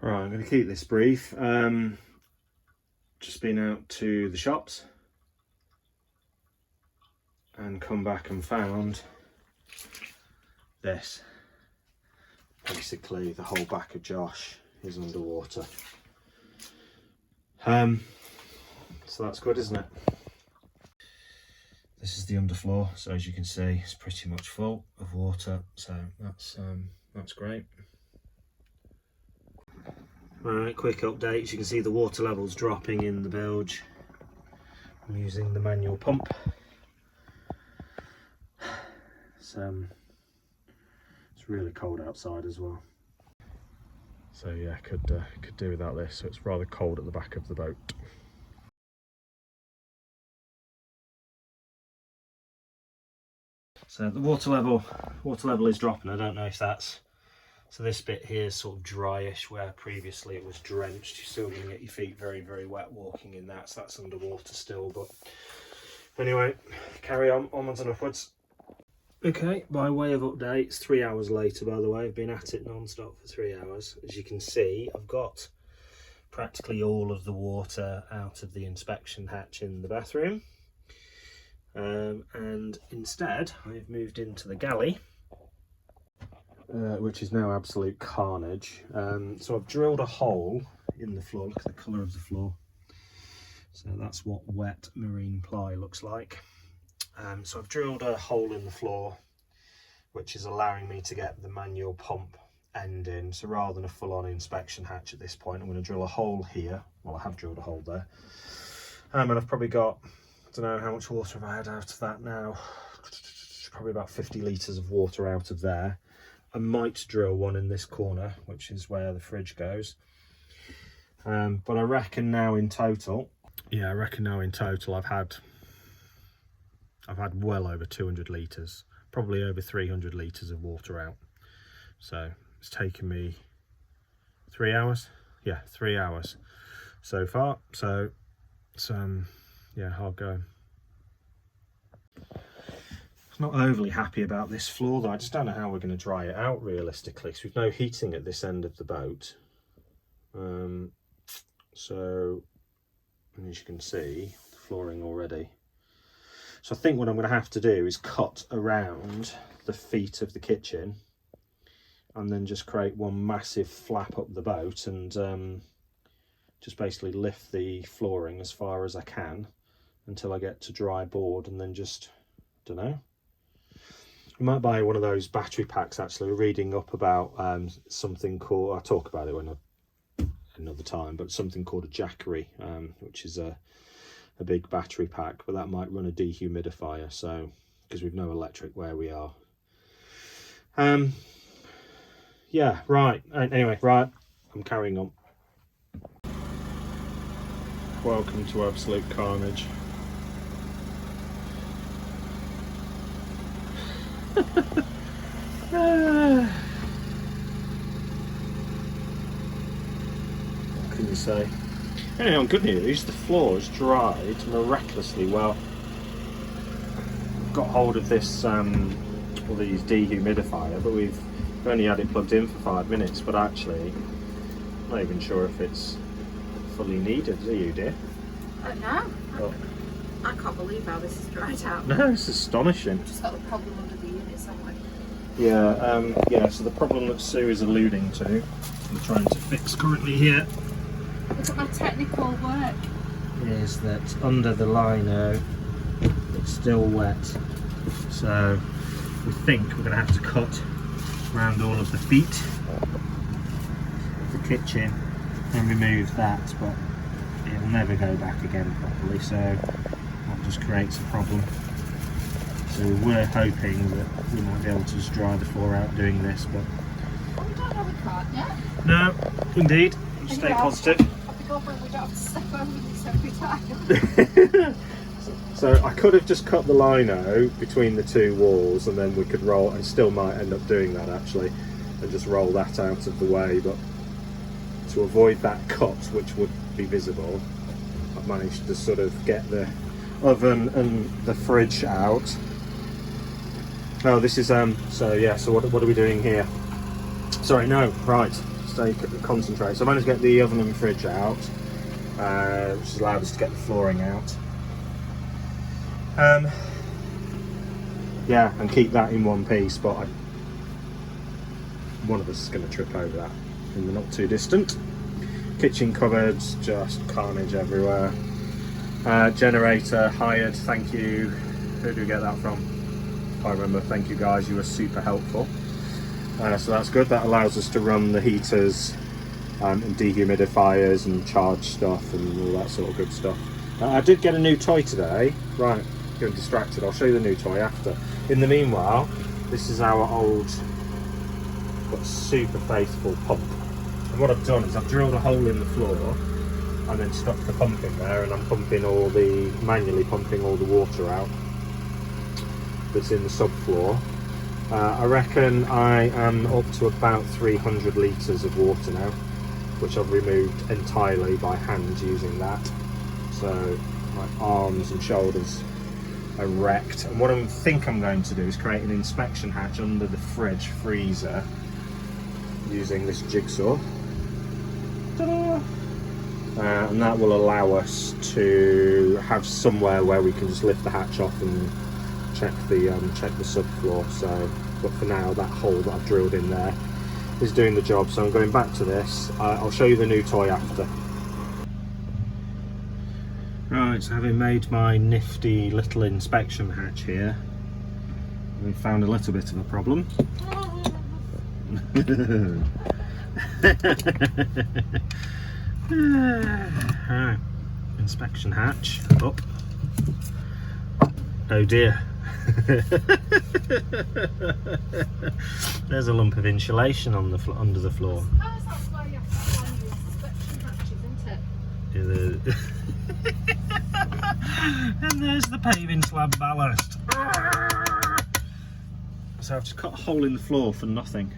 Right, I'm going to keep this brief. Just been out to the shops and come back and found this. Basically, the whole back of Josh is underwater. So that's good, isn't it? This is the underfloor, so as you can see, it's pretty much full of water. So that's great. Alright, quick update. As you can see, the water level's dropping in the bilge. I'm using the manual pump. It's really cold outside as well. So yeah, could do without this. So it's rather cold at the back of the boat. So the water level is dropping. I don't know if that's, so this bit here is sort of dryish, where previously it was drenched. You're still going to get your feet very, very wet walking in that, so that's underwater still. But anyway, carry on, onwards and upwards. Okay, by way of updates, 3 hours later, by the way, I've been at it non-stop for 3 hours. As you can see, I've got practically all of the water out of the inspection hatch in the bathroom. And instead, I've moved into the galley, which is now absolute carnage. So I've drilled a hole in the floor. Look at the colour of the floor. So that's what wet marine ply looks like. So I've drilled a hole in the floor, which is allowing me to get the manual pump end in. So rather than a full-on inspection hatch at this point, I'm going to drill a hole here. Well, I have drilled a hole there. And I've probably got, I don't know how much water have I had out of that now. Probably about 50 litres of water out of there. I might drill one in this corner, which is where the fridge goes. But I reckon now in total, I've had well over 200 litres, probably over 300 litres of water out. So it's taken me 3 hours. Yeah, 3 hours so far. So yeah, hard going. Not overly happy about this floor though. I just don't know how we're going to dry it out realistically, because we've no heating at this end of the boat. So as you can see, the flooring already. So I think what I'm going to have to do is cut around the feet of the kitchen and then just create one massive flap up the boat and just basically lift the flooring as far as I can until I get to dry board, and then just, I don't know. I might buy one of those battery packs actually. We're reading up about something called, I'll talk about it another time, but something called a Jackery, which is a big battery pack, but that might run a dehumidifier, so because we've no electric where we are. Yeah, right. Anyway, right, I'm carrying on. Welcome to absolute carnage. What can you say? Anyway, on good news, the floor has dried miraculously well. I've got hold of this, all these dehumidifier, but we've only had it plugged in for 5 minutes, but actually, I'm not even sure if it's fully needed, are you, dear? No. Oh. I can't believe how this is dried out. No, it's astonishing. We've just got the problem under the units, haven't we? Yeah, so the problem that Sue is alluding to, I'm trying to fix currently here, look at my technical work, is that under the lino it's still wet, so we think we're going to have to cut around all of the feet of the kitchen and remove that, but it will never go back again properly, so that just creates a problem. So we're hoping that we might be able to just dry the floor out doing this, but well, we don't know we can't yet. No, indeed. Stay positive. We don't have to step over this every time. So I could have just cut the lino between the two walls, and then we could roll, and still might end up doing that actually, and just roll that out of the way, but to avoid that cut, which would be visible, I've managed to sort of get the oven and the fridge out. Oh, this is so yeah, so what are we doing here? Sorry, no, right. stay concentrate. So I managed to get the oven and fridge out, which has allowed us to get the flooring out. Yeah, and keep that in one piece, but one of us is going to trip over that in the not too distant. Kitchen cupboards, just carnage everywhere. Generator hired, thank you. Who do we get that from? Can't remember. Thank you guys, you were super helpful. So that's good. That allows us to run the heaters and dehumidifiers and charge stuff and all that sort of good stuff. I did get a new toy today. Right, getting distracted. I'll show you the new toy after. In the meanwhile, this is our old but super faithful pump. And what I've done is I've drilled a hole in the floor and then stuck the pump in there, and I'm manually pumping all the water out that's in the subfloor. I reckon I am up to about 300 litres of water now, which I've removed entirely by hand using that. So my arms and shoulders are wrecked. And what I think I'm going to do is create an inspection hatch under the fridge freezer using this jigsaw. Ta-da! And that will allow us to have somewhere where we can just lift the hatch off and check the subfloor. So, but for now, that hole that I've drilled in there is doing the job. So I'm going back to this. I'll show you the new toy after. Right, so having made my nifty little inspection hatch here, we found a little bit of a problem. Right, inspection hatch up. Oh dear. There's a lump of insulation on the under the floor. Oh, that's why you have to find your inspection hatches, isn't it? And there's the paving slab ballast. So I've just cut a hole in the floor for nothing.